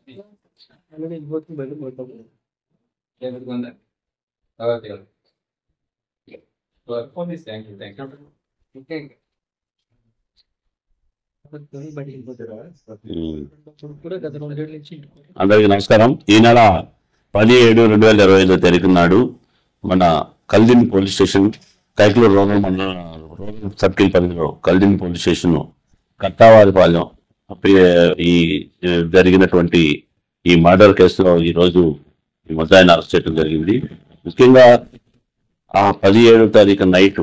అందరికి నమస్కారం. ఈ నెల 10/7/2025 తారీఖు నాడు మన Kaldin police station Kaikaluru rural circle పరిధిలో కల్దిన్ పోలీస్ స్టేషన్ కట్టావారిపాలెం ఈ జరిగినటువంటి ఈ మర్డర్ కేసులో ఈరోజు ఈ ముద్దాయిని అరెస్ట్ చేయడం జరిగింది. ముఖ్యంగా ఆ 17వ తారీఖు నైట్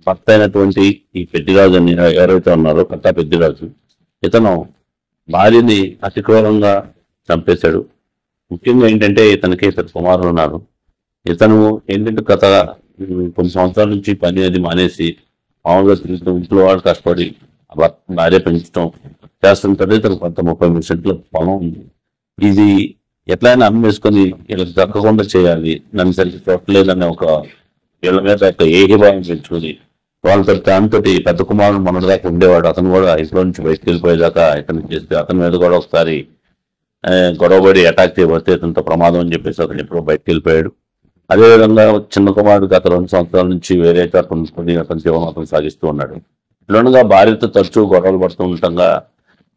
భర్త అయినటువంటి ఈ పెద్దిరాజు అని ఎవరైతే ఉన్నారో కట్టా పెద్దిరాజు, ఇతను భార్యని అతి క్రూరంగా చంపేశాడు. ముఖ్యంగా ఏంటంటే ఇతనికి ఇద్దరు కుమారులు ఉన్నారు. ఇతను ఏంటంటే గత కొన్ని సంవత్సరాల నుంచి పని అది మానేసి మామూలుగా తిరుగుతూ ఇంట్లో వాళ్ళు కష్టపడి భార్య పెంచడం చేస్తుంటే ఇతను కొంత 33 సెంట్ల పొలం ఉంది. ఇది ఎట్లయినా అమ్మేసుకొని వీళ్ళకి దక్కకుండా చేయాలి, నన్ను సరిగ్గా చూడలేదనే ఒక వీళ్ళ మీద ఏకీభావం పెంచుకొని వాళ్ళతో దాంతో పెద్ద కుమారుడు మొన్నటిదాకా ఉండేవాడు. అతను కూడా ఇంట్లో నుంచి బయటకు వెళ్ళిపోయేదాకా ఇతను చేస్తే అతని మీద కూడా ఒకసారి గొడవపడి అటాక్ చేయబడితే ఇతనితో ప్రమాదం అని చెప్పేసి అతను ఎప్పుడో బయటకు వెళ్ళిపోయాడు. అదేవిధంగా చిన్న కుమారుడు గత 2 సంవత్సరాల నుంచి వేరే చోట ఉంచుకొని అతని జీవనం అతను సాగిస్తూ ఉన్నాడు. ఇలాగా భార్యతో తరచూ గొడవలు పడుతూ ఉండటంగా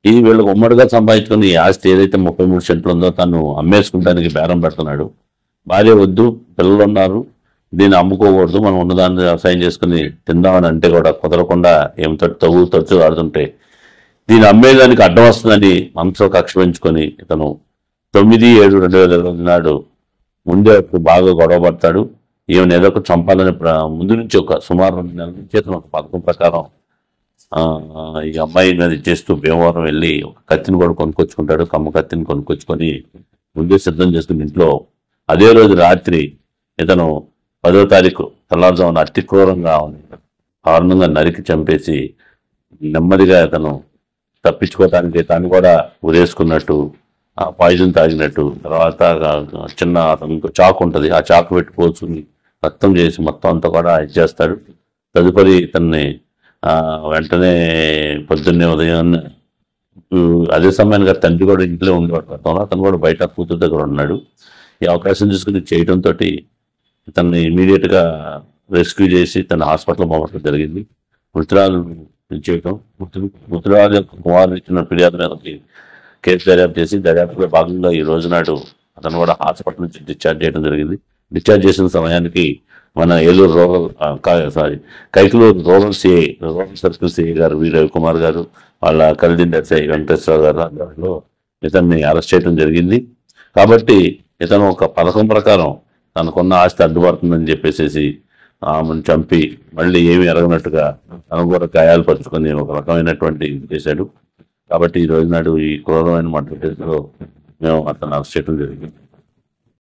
ఇది వీళ్ళకి ఉమ్మడిగా సంపాదించుకుని ఈ ఆస్తి ఏదైతే 33 సెంట్లు ఉందో తను అమ్మేసుకుంటానికి బేరం పెడుతున్నాడు. భార్య వద్దు, పిల్లలు ఉన్నారు, దీన్ని అమ్ముకోకూడదు, మనం ఉన్నదాన్ని వ్యవసాయం చేసుకుని తిందామని అంటే కూడా కుదరకుండా ఏమితో తరచూ ఆడుతుంటే దీన్ని అమ్మేదానికి అడ్డం వస్తుందని మనసులో కక్ష పెంచుకొని ఇతను 9/7/2025 నాడు ముందే బాగా గొడవ పడతాడు. ఈమెను ఏదో ఒక చంపాలని ముందు నుంచి ఒక సుమారు 2 నెలల నుంచి ఇతను ఒక పథకం ప్రకారం ఈ అమ్మాయి మీద చేస్తూ భీమవరం వెళ్ళి ఒక కత్తిని కూడా కొనుక్కొచ్చుకుంటాడు. కమ్మ కత్తిని కొనుక్కొచ్చుకొని ముందే సిద్ధం చేసుకుని ఇంట్లో అదే రోజు రాత్రి ఇతను 10వ తారీఖు తెల్లారుజామున అతి క్రూరంగా కారణంగా నరికి చంపేసి నెమ్మదిగా ఇతను తప్పించుకోవటానికి తాను కూడా ఉరేసుకున్నట్టు, ఆ పాయిజన్ తాగినట్టు, తర్వాత చిన్న అతనికి చాకు ఉంటుంది, ఆ చాకు పెట్టి పోసుకుని రక్తం చేసి మొత్తం అంతా కూడా ఇచ్చేస్తాడు. తదుపరి ఇతన్ని వెంటనే పొద్దున్నే ఉదయం అదే సమయానికి తండ్రి కూడా ఇంట్లో ఉండేవాడు. గతంలో అతను కూడా బయట కూతురు దగ్గర ఉన్నాడు. ఈ అవకాశం తీసుకుని చేయడంతో ఇతన్ని ఇమీడియట్గా రెస్క్యూ చేసి తన హాస్పిటల్ పంపడం జరిగింది. మృతురాలు చేయటం, మృతురాలు యొక్క కుమారుడు ఇచ్చిన ఫిర్యాదు మీద కేసు దర్యాప్తు చేసి దర్యాప్తులో భాగంగా ఈ రోజు నాడు అతను కూడా హాస్పిటల్ నుంచి డిశ్చార్జ్ చేయడం జరిగింది. డిశ్చార్జ్ చేసిన సమయానికి మన Eluru Kaikaluru rural circle CI గారు వి రవికుమార్ గారు, వాళ్ళ కల్దిన్ ఎస్ఐ వెంకటేశ్వరరావు గారు ఆధ్వర్యంలో ఇతన్ని అరెస్ట్ చేయడం జరిగింది. కాబట్టి ఇతను ఒక పథకం ప్రకారం తనకున్న ఆస్తి అడ్డుపడుతుందని చెప్పేసి ఆమెను చంపి మళ్ళీ ఏమీ ఎరగనట్టుగా తను కూడా గాయాలు పరుచుకొని ఒక రకమైనటువంటి చేశాడు. కాబట్టి ఈ రోజు నాడు ఈ క్రూరమైన మర్డర్ కేసులో మేము అతను అరెస్ట్ చేయడం జరిగింది.